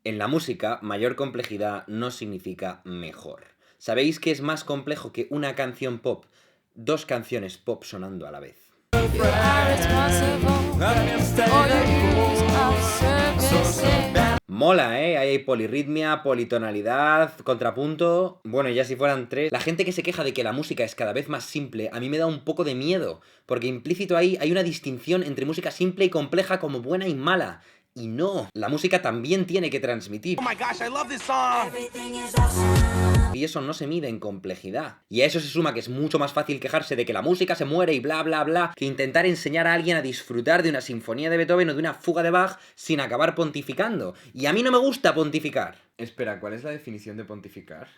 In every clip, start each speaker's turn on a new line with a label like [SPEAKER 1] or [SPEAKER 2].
[SPEAKER 1] En la música, mayor complejidad no significa mejor. ¿Sabéis que es más complejo que una canción pop? Dos canciones pop sonando a la vez. Mola, ¿eh? Ahí hay polirritmia, politonalidad, contrapunto. Bueno, ya si fueran tres. La gente que se queja de que la música es cada vez más simple, a mí me da un poco de miedo. Porque implícito ahí hay una distinción entre música simple y compleja como buena y mala. Y no, la música también tiene que transmitir.
[SPEAKER 2] Oh my gosh, I love this song.
[SPEAKER 1] Y eso no se mide en complejidad. Y a eso se suma que es mucho más fácil quejarse de que la música se muere y bla bla bla, que intentar enseñar a alguien a disfrutar de una sinfonía de Beethoven o de una fuga de Bach sin acabar pontificando. Y a mí no me gusta pontificar. Espera, ¿cuál es la definición de pontificar?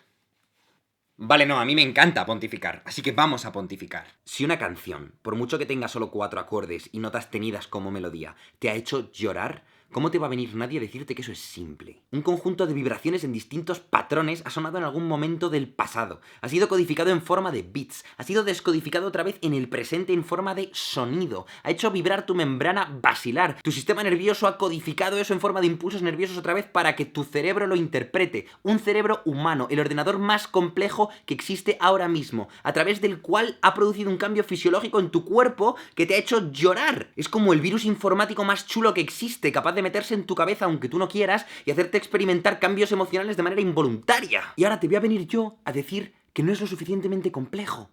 [SPEAKER 1] Vale, no, a mí me encanta pontificar, así que vamos a pontificar. Si una canción, por mucho que tenga solo 4 acordes y notas tenidas como melodía, te ha hecho llorar, ¿cómo te va a venir nadie a decirte que eso es simple? Un conjunto de vibraciones en distintos patrones ha sonado en algún momento del pasado, ha sido codificado en forma de bits, ha sido descodificado otra vez en el presente en forma de sonido, ha hecho vibrar tu membrana basilar, tu sistema nervioso ha codificado eso en forma de impulsos nerviosos otra vez para que tu cerebro lo interprete. Un cerebro humano, el ordenador más complejo que existe ahora mismo, a través del cual ha producido un cambio fisiológico en tu cuerpo que te ha hecho llorar. Es como el virus informático más chulo que existe, capaz de meterse en tu cabeza aunque tú no quieras y hacerte experimentar cambios emocionales de manera involuntaria. Y ahora te voy a venir yo a decir que no es lo suficientemente complejo.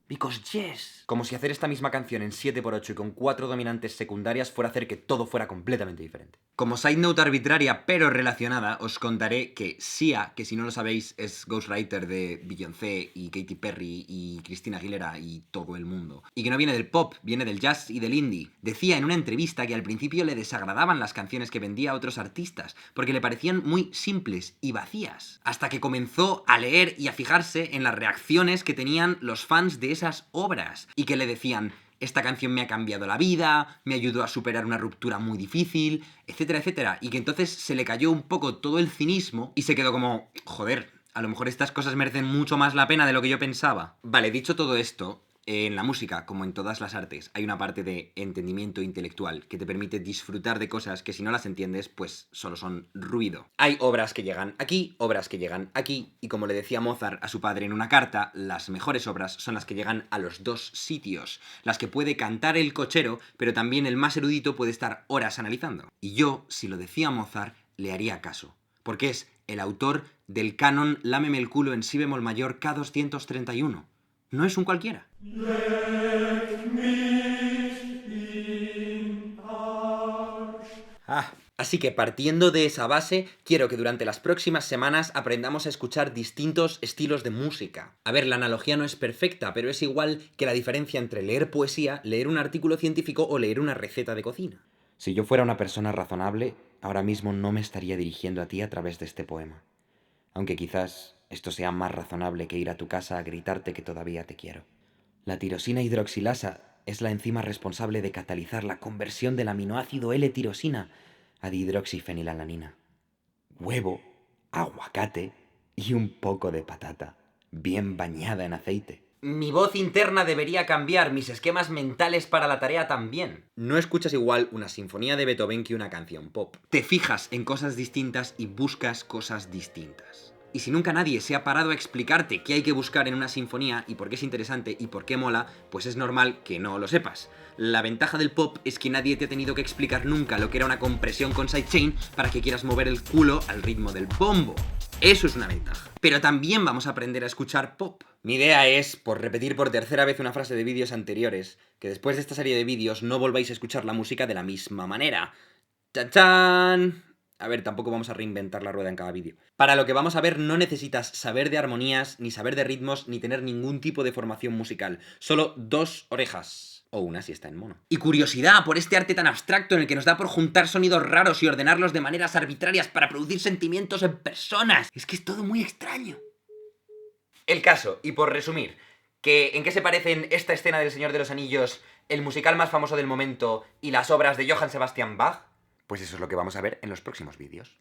[SPEAKER 1] Because yes. Como si hacer esta misma canción en 7x8 y con 4 dominantes secundarias fuera a hacer que todo fuera completamente diferente. Como side note arbitraria pero relacionada, os contaré que Sia, que si no lo sabéis es ghostwriter de Beyoncé y Katy Perry y Christina Aguilera y todo el mundo, y que no viene del pop, viene del jazz y del indie, decía en una entrevista que al principio le desagradaban las canciones que vendía a otros artistas, porque le parecían muy simples y vacías, hasta que comenzó a leer y a fijarse en las reacciones que tenían los fans de esas obras, y que le decían: esta canción me ha cambiado la vida, me ayudó a superar una ruptura muy difícil, etcétera, etcétera. Y que entonces se le cayó un poco todo el cinismo y se quedó como, joder, a lo mejor estas cosas merecen mucho más la pena de lo que yo pensaba. Vale, dicho todo esto, en la música, como en todas las artes, hay una parte de entendimiento intelectual que te permite disfrutar de cosas que si no las entiendes, pues solo son ruido. Hay obras que llegan aquí, obras que llegan aquí, y como le decía Mozart a su padre en una carta, las mejores obras son las que llegan a los dos sitios, las que puede cantar el cochero, pero también el más erudito puede estar horas analizando. Y yo, si lo decía Mozart, le haría caso, porque es el autor del canon Lámeme el culo en si bemol mayor K231. No es un cualquiera. Así que partiendo de esa base, quiero que durante las próximas semanas aprendamos a escuchar distintos estilos de música. A ver, la analogía no es perfecta, pero es igual que la diferencia entre leer poesía, leer un artículo científico o leer una receta de cocina. Si yo fuera una persona razonable, ahora mismo no me estaría dirigiendo a ti a través de este poema. Aunque quizás esto sea más razonable que ir a tu casa a gritarte que todavía te quiero. La tirosina hidroxilasa es la enzima responsable de catalizar la conversión del aminoácido L-tirosina a dihidroxifenilalanina. Huevo, aguacate y un poco de patata, bien bañada en aceite. Mi voz interna debería cambiar, mis esquemas mentales para la tarea también. No escuchas igual una sinfonía de Beethoven que una canción pop. Te fijas en cosas distintas y buscas cosas distintas. Y si nunca nadie se ha parado a explicarte qué hay que buscar en una sinfonía y por qué es interesante y por qué mola, pues es normal que no lo sepas. La ventaja del pop es que nadie te ha tenido que explicar nunca lo que era una compresión con sidechain para que quieras mover el culo al ritmo del bombo. Eso es una ventaja. Pero también vamos a aprender a escuchar pop. Mi idea es, por repetir por tercera vez una frase de vídeos anteriores, que después de esta serie de vídeos no volváis a escuchar la música de la misma manera. ¡Chachán! A ver, tampoco vamos a reinventar la rueda en cada vídeo. Para lo que vamos a ver no necesitas saber de armonías, ni saber de ritmos, ni tener ningún tipo de formación musical. Solo 2 orejas. O una si está en mono. Y curiosidad por este arte tan abstracto en el que nos da por juntar sonidos raros y ordenarlos de maneras arbitrarias para producir sentimientos en personas. Es que es todo muy extraño. El caso, y por resumir, ¿en qué se parecen esta escena del Señor de los Anillos, el musical más famoso del momento y las obras de Johann Sebastian Bach? Pues eso es lo que vamos a ver en los próximos vídeos.